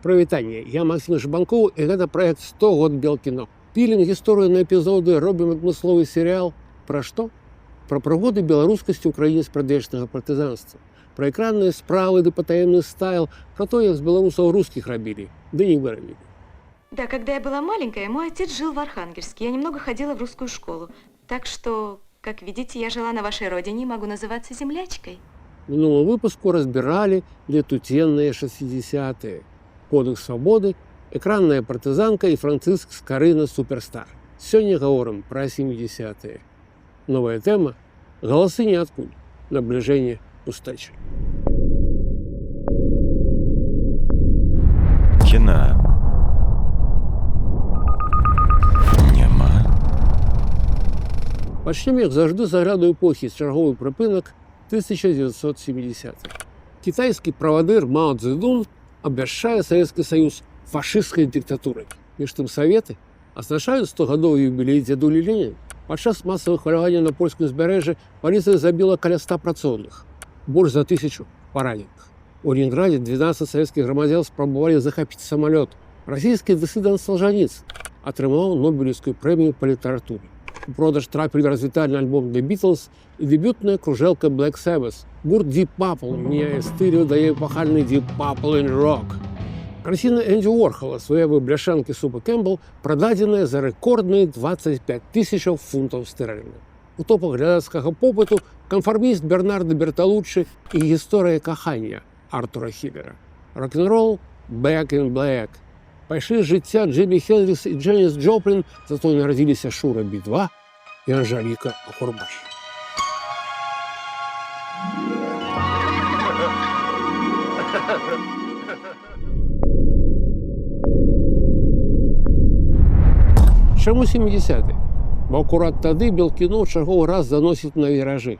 Прывітанне, я Максим Жбанкоў, і гэта праект 100 год Белкіно. Пілім гісторыю на эпізоды, робім адмысловы серыял. Пра што? Пра прыгоды беларускасці ў краіне спрадвечнага партызанства. Пра экранныя справы ды патаемны стайл, пра то, як з беларусаў русскіх рабілі, ды не вырабілі. Да, когда я была маленькая, мой отец жил в Архангельске. Я немного ходила в русскую школу. Так что, как видите, я жила на вашей родине и могу называться землячкой. В минулым выпуску разбирали летутенные 60-е. Кодекс свободы, экранная партызанка и Франциск Скарына суперстар. Сегодня говорим про 70-е. Новая тема – голосы ниоткуда. Наближение пустачи. Кіна няма. Пачнем, як завжди, з агляду эпохі, чарговий припинок 1970-х. Китайский правадыр Мао Цзэдун обвяшчае Советский Союз фашистской диктатурой. Між тым Советы адзначаюць 100-гадовы юбілей дзядулі Леніна. Падчас масавых хваляванняў на польскім узбярэжжы паліцыя забіла каля 100 працоўных, больш за 1000 параненых. У Ленинграде 12 советских громадян спрабавалі захапіць самолет. Расійскі дысідэнт Солжаніцын атрымаў Нобелевскую прэмію па літаратуры. У продаж трапілі развітальны альбом The Beatles і дэбютная кружэлка Black Sabbath. Гурт Deep Purple мяняе стыль, дае эпахальны Deep Purple in Rock. Карціна Энді Уорхола «Своявы бляшанкі супа Кэмпбелл» прададзеная за рэкордныя 25 000 фунтаў стэрлінга. У топах глядацкага попыту канфарміст Бернардо Берталуччы і гісторыя кахання Артура Хіллера. Рок-н-ролл «Back in Black». Пайшлі з жыцця Джимі Хендрікс і Джэніс Джоплін, зато нарадзіліся Шура Би-2 і Анжаліка Ахурбаш. Чаму 70-е? Бо акурат тады Белкіно ў чарговы раз заносіць на віражы.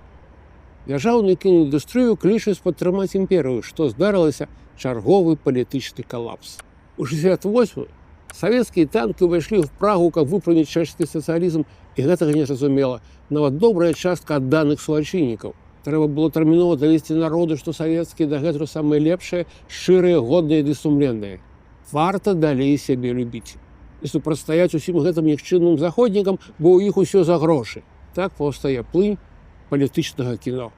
Дзяржаўную кінаіндустрыю клічуць падтрымаць імперыю, што здарылася чарговы палітычны калапс. У 68-м савецкія танкі ўвайшлі ў Прагу, каб выпраніць чэшскі сацыялізм, і гэтага не зразумела. Нават добрая частка адданых суайчыннікаў. Трэба было тэрмінова давесці народу, што савецкія дагэтуль самыя лепшыя, шчырыя, годныя ды сумленныя. Варта далей сябе любіць і супрацьстаяць усім гэтым нікчынным заходнікам, бо ў іх усё за грошы. Так паўстае плынь палітычнага кіно.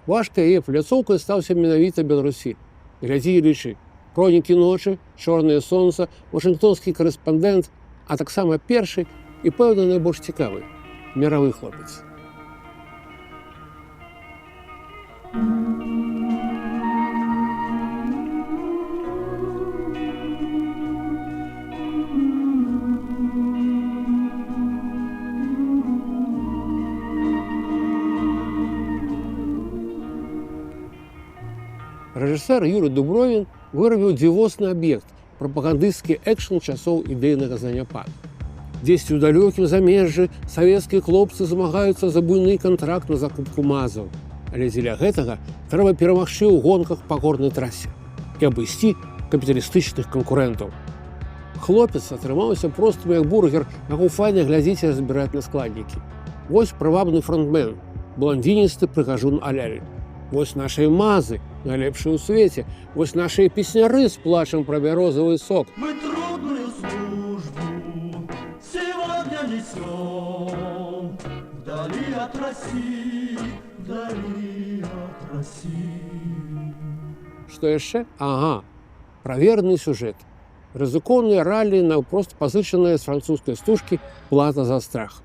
Важкай яе пляцоўкай стаўся менавіта Беларусі. Глядзі і лічы. Хронікі ночы, Чорнае сонца, Вашынгтонскі карэспандэнт, а таксама першы і, пэўна, найбольш цікавы – міравы хлопец. Рэжысэр Юрый Дубровін вырабіў дзівосны аб'ект – прапагандысцкі экшн часоў ідэйнага заняпаду. Дзесьці ў далёкім замежжы савецкія хлопцы змагаюцца за буйны кантракт на закупку мазаў. Але дзеля гэтага трэба перамагчы ў гонках па горнай трасе і абысці капіталістычных канкурэнтаў. Хлопец атрымаўся простым як бургер, яго файна глядзіць і разбіраць на складнікі. Вось прывабны фронтмен, бландзіністы прыгажун Алялін. Вось нашыя мазы, найлепшыя ў свеце. Вось нашыя песняры з плачам пра бярозавы сок. Мы трудную службу сегодня несем вдали от России, вдали от России. Што яшчэ? Ага, праверны сюжэт. Рызыкоўныя раллі на проста пазычаныя з французскай стужкі «Плата за страх».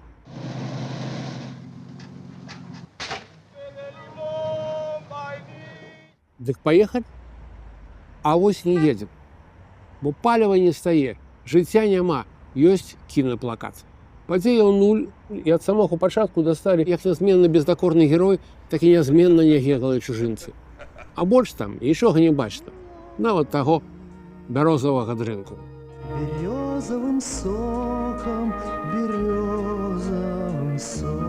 Дык паехалі? А вось не едзем. Бо паліва не стае, жыцця няма, ёсць кінаплакат. Падзея ў нуль, і ад самога пачатку дасталі як нязменна бездакорны герой, так і нязменна нягегалыя чужынцы. А больш там нічога не бачна, нават таго бярозавага дрынку. Березовым соком, березовым соком.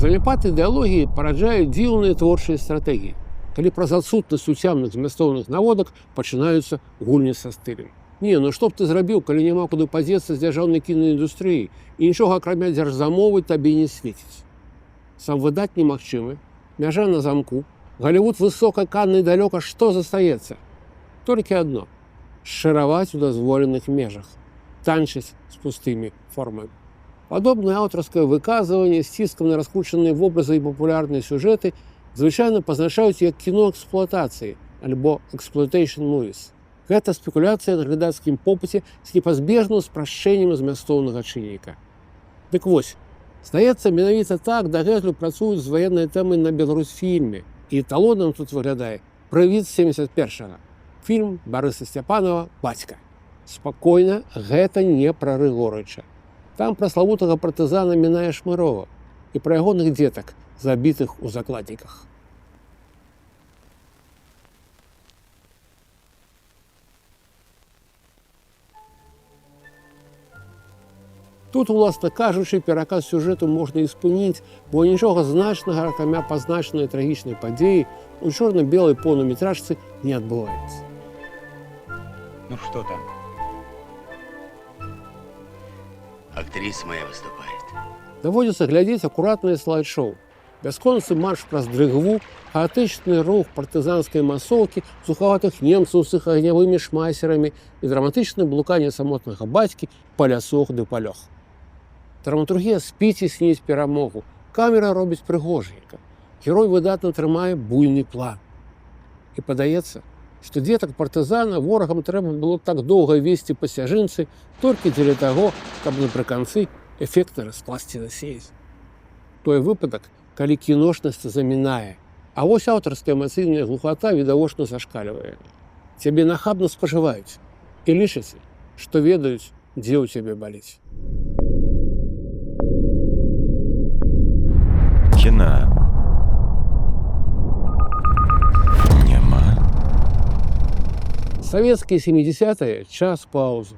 Заняпад ідэалогіі параджае дзіўныя творчыя стратэгіі, калі праз адсутнасць уцямных змястоўных наводак пачынаюцца гульні са стылем. Не, ну што б ты зрабіў, калі няма куды падзецца з дзяржаўнай кінаіндустрыі і нічога акрамя дзяржзамовы табе не свеціць. Сам выдаць немагчымы, Мяжа на замку. Голливуд высока, Канны далёка. Што застаецца? Толькі адно – шчыраваць у дазволеных межах, танчыць з пустымі формамі. Падобнае аўтарскае выказванне з ціскам на раскручаныя вобразы і папулярныя сюжэты звычайна пазначаюць як кіно эксплуатацыі альбо exploitation movies. Гэта спекуляцыя на глядацкім попыце з непазбежным спрашчэннем змястоўнага чынніка. Дык вось, здаецца, менавіта так дагэтуль працуюць з ваеннай тэмай на Беларусьфільме, і эталонам тут выглядае «Прывід 71-го». Фільм Барыса Сцяпанова «Бацька». Спакойна, гэта не пра Рыгорыча. Там пра славутага партызана Міная Шмырова і пра ягоных дзетак, забітых у закладніках. Тут, уласна кажучы, пераказ сюжэту можна і спыніць, бо нічога значнага, акрамя пазначанай трагічнай падзеі, у чорна-белай поўнаметражцы не адбываецца. Ну что там? Актриса моя выступает. Даводзіцца глядзець акуратнае слайд-шоу. Бясконцы марш праз дрыгву, хаатычны рух партызанскай масоўкі, сухаватых немцаў з іх агнявымі шмайсерамі і драматычнае блуканне самотнага бацькі па лясох ды палёх. Драматургія спіць і сніць перамогу. Камера робіць прыгоженька. Герой выдатна трымае буйны план. І падаецца, што дзетак партызана ворагам трэба было так доўга весці па сцяжынцы толькі дзеля таго, каб напрыканцы эфектна раскласці на сеяць. Той выпадак, калі кіношнасць замінае, а вось аўтарская эмацыйная глухата відавочна зашкальвае. Цябе нахабна спажываюць і лічаць, што ведаюць, дзе ў цябе баліць. Кіна. Савецкія 70-е – час паўзы,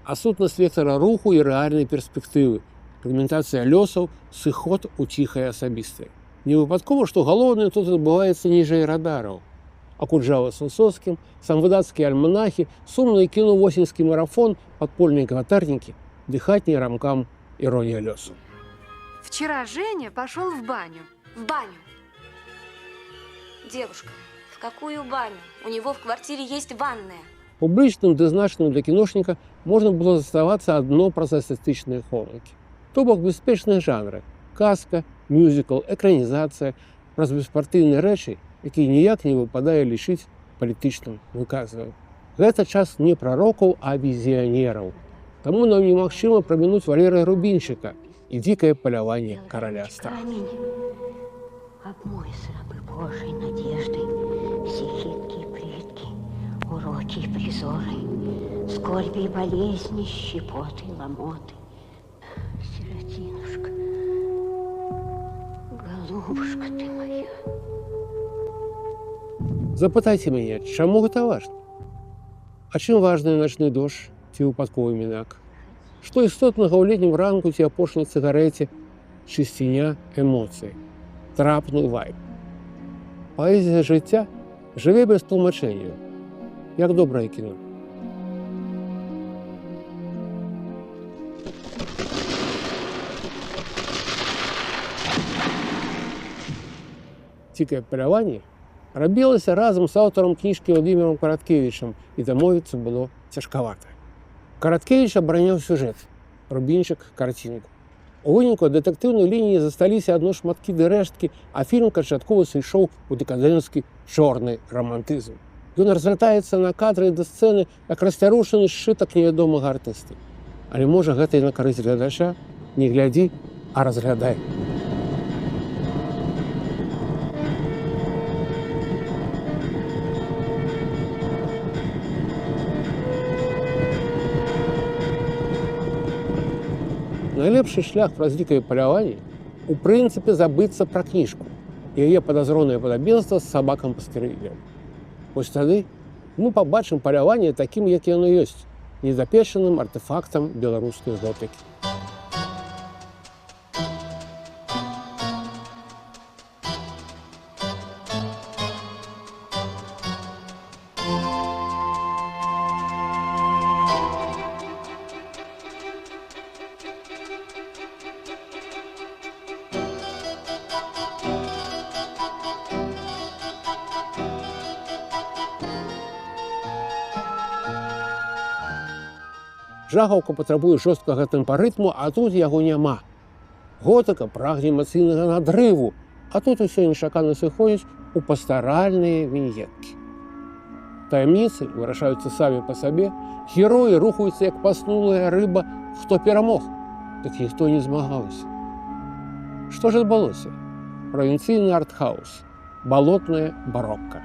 а сутнасць вектара руху і рэальнай перспектывы, фрагментацыя лёсаў, сыход у ціхае асабістае. Не выпадкова, што галоўнае тут адбываецца ніжэй радараў. Акуджава з Высоцкім, самвыдацкія альманахі, сумны кіно восеньскі марафон, падпольныя кватарнікі, дыхатні рамкам іронія лёсу. Вчера Женя пошел в баню. В баню. Девушка, в какую баню? У него в квартире есть ванная. Публічным ды значным для кіношніка можна было заставацца адно праз эстэтычныя хомыкі. То бок бяспечныя жанры – казка, мюзікл, экранізацыя, праз беспартыйныя рэчы, якія ніяк не выпадае лічыць палітычным выказваннем. Гэта час не прарокаў, а візіянераў. Таму нам немагчыма прамінуць Валерыя Рубінчыка і дзікае паляванне караля стала. Обмойся рабы Божьей надеждой, все хиткие плитки, уроки и призоры, скорби и болезни, щепоты и ломоты. Сиротинушка, голубушка ты моя. Запытайце мяне, чаму гэта важна? А чым важны начны дождж ці выпадковы мінак? Што істотнага ў летнім ранку ці апошняй цыгарэце чысціня эмоцый, трапны вайб. Паэзія жыцця жыве без тлумачэнняў, як добрае кіно. Дзікае паляванне рабілася разам з аўтарам кніжкі Владимиром Караткевічам, і дамовіцца было цяжкавата. Караткевіч абараняў сюжэт, Рубінчык – карцінку. У выніку ад дэтэктыўнай лініі засталіся адно шматкі ды рэшткі, а фільм канчаткова сышоў у дэкадэнцкі чорны рамантызм. Ён разлятаецца на кадры да сцэны, як расцярушаны сшытак невядомага артыста. Але можа гэта і на карысць глядача? Не глядзі, а разглядай. Найлепшы шлях праз дзікае паляванне у прынцыпе забыцца пра кніжку і яе падазронае падабенства з сабакам пастэрылем. Вось тады мы пабачым паляванне такім, як яно ёсць, незапечаным артэфактам беларускай готыкі. Жахаўка патрабуе жорсткага тэмпа-рытму, а тут яго няма. Готыка прагне эмацыйнага надрыву, а тут усё нечакана сыходзіць у пастаральныя віньеткі. Таямніцы вырашаюцца самі па сабе, героі рухаюцца як паснулая рыба, хто перамог, так ніхто не змагаўся. Што ж адбылося? Правінцыйны артхаус, балотная барокка.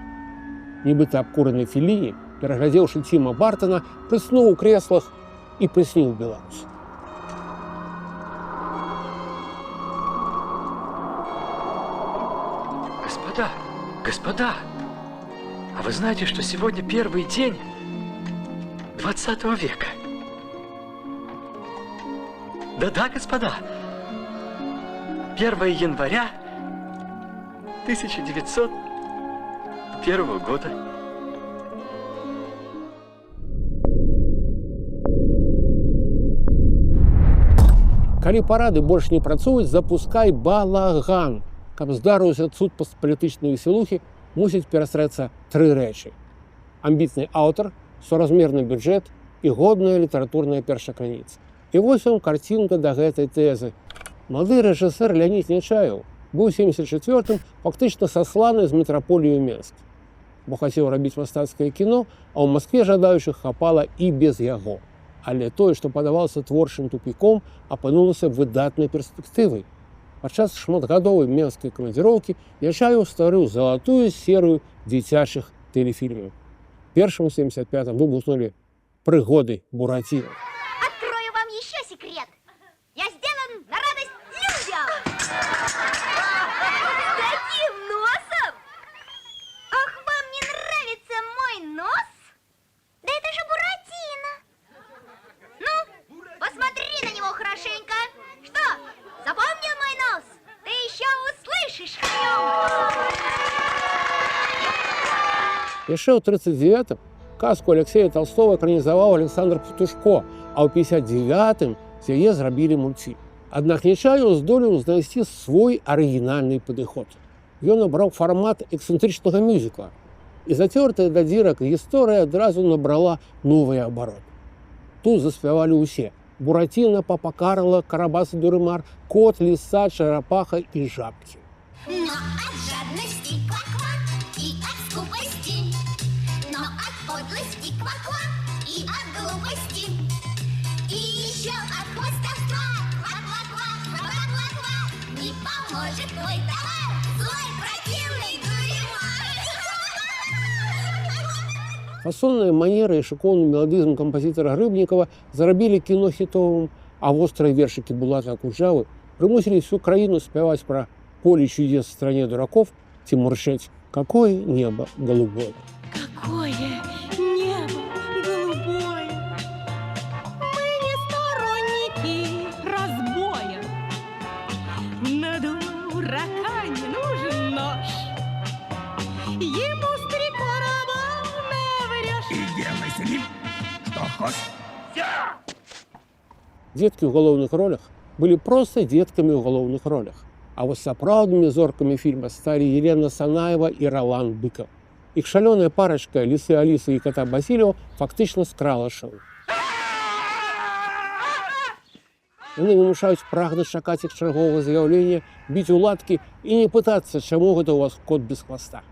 Нібыта абкураны Фелліні, пераглядзеўшы Тіма Бартона, прыснуў у крэслах і прысніў беларус. Господа, а вы знаете, что сегодня первый день 20 века? Да-да, господа, 1 января 1901 года. Калі парады больш не працуюць, запускай балаган. Каб здарыўся цуд палітычнай весялухі, мусіць перастрэцца 3 рэчы. Амбітны аўтар, суразмерны бюджэт і годная літаратурная першаканіца. І вось вам карцінка да гэтай тэзы. Малады рэжысэр Леонід Нечаеў быў у 74-м фактычна сасланы з метраполію Менск, бо хацеў рабіць мастацкае кіно, а ў Маскве жадаючых хапала і без яго. Але тое, што падавалася творчым тупіком, апынулася выдатнай перспектывай. Падчас шматгадовай менскай камандзіроўкі Нечаеў стварыў залатую серыю дзіцячых тэлефільмаў. Першым у 75-м выпуснулі «Прыгоды Буратино». Открою вам еще секрет. Я сделан на радость людям. Таким носом? Ах, вам не нравится мой нос? Да это же Буратино. Ну, посмотри на него хорошенько. Что, запомнил мой нос? Ты еще услышишь о нем. Яшчэ ў 39-м казку Алексея Толстого экранізаваў Александр Птушко, а ў 59-м з яе зрабілі мульцфільм. Аднак Нечаеў здолеў знайсці свой арыгінальны падыход. Ён абраў фармат эксцэнтрычнага мюзікла, і зацёртая да дзірак гісторыя адразу набрала новыя абароты. Тут заспявалі ўсе: Буратино, Папа Карло, Карабас и Дуримар, кот, лиса, черепаха и жабки. Но от жадности ква-ква и от скупости, но от подлости ква-ква и от глупости, и еще от хвостовства ква-ква-ква, ква-ква-ква, не поможет твой товар, злой противный Дуримар. Фасонная манера и шыкоўны меладызм кампазітара Рыбнікава зарабілі кіно хітовым, а вострыя вершыкі Булата Акуджавы прымусілі всю краіну спяваць пра поле чудес в стране дураков ці мурчаць «Какое небо голубое». Какое небо голубое. Мы не сторонники разбоя. На дурака не нужен нож. Ему с 3 короба наврешь. И делай с ним, что хочешь. Деткі ў галоўных ролях былі проста деткамі ў галоўных ролях. А вось сапраўднымі зоркамі фільма сталі Елена Санаева і Ролан Быков. Іх шалёная парачка Лісы Алісы і кота Басілева фактычна скрала шоу. Яны вымушаюць прагнуць чакаць іх чарговага з'яўлення, біць у ладкі і не пытацца, чаму гэта ў вас кот без хваста.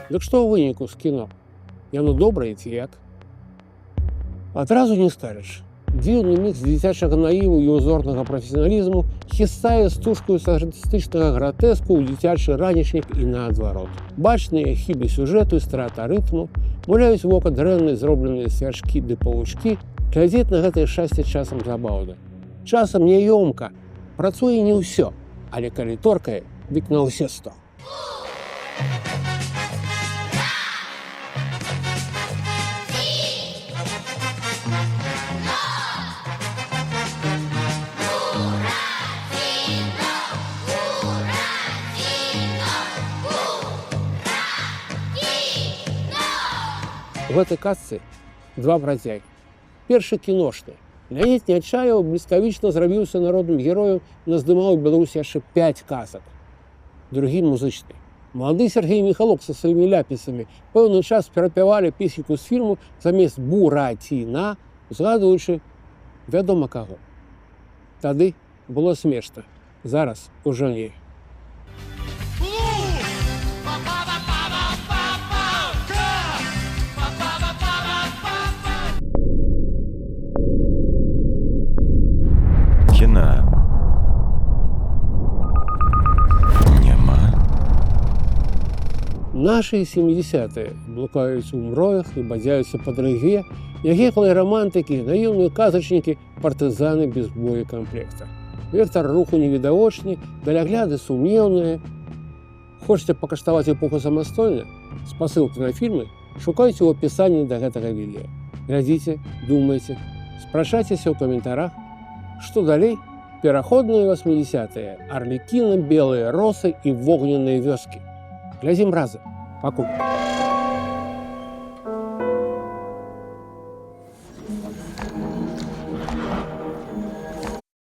Дык што ў выніку з кіно? Яно добрае ці як? Адразу не скажаш. Дзіўны мікс дзіцячага наіву і узорнага прафесіяналізму хістае стужкаю саркастычнага гратэску ў дзіцячы ранішнік і наадварот. Бачныя хібы сюжэту і страта рытму, муляюць вока дрэнныя зробленыя свячкі ды павучкі, глядзець на гэтае шчасце часам забаўна. Часам няёмка, працуе не ўсё, але калі торкае, дык на ўсе 100. В этой казцы 2 брацягі. Першы кіношны. Леонід Нечаеў бліскавічна зрабіўся народным героем, наздымаў у Беларусі яшчэ 5 казак. Другі музычны. Малады Сергей Михалок со сваімі ляпісамі пэўны час перапявалі песеньку з фільму замест «Бураціна», згадваючы вядома каго. Тады было смешна, зараз ужо не. Кіна няма. Нашы 70-е блукаюць у мроях і бадзяюцца па дрыгве, як геклыя рамантыкі, наіўныя казачнікі, партызаны без боекамплекта. Вектар руху невідавочны, далягляды сумнеўныя. Хочаце пакаштаваць эпоху самастойна? Спасылкі на фільмы шукайце ў апісанні да гэтага відэа. Глядзіце, думайце, спрачайцеся ў каментарах. Што далей? Пераходныя 80-е, Арлікіны, белыя росы і вогненныя вёскі. Глядзім разам. Пакуль.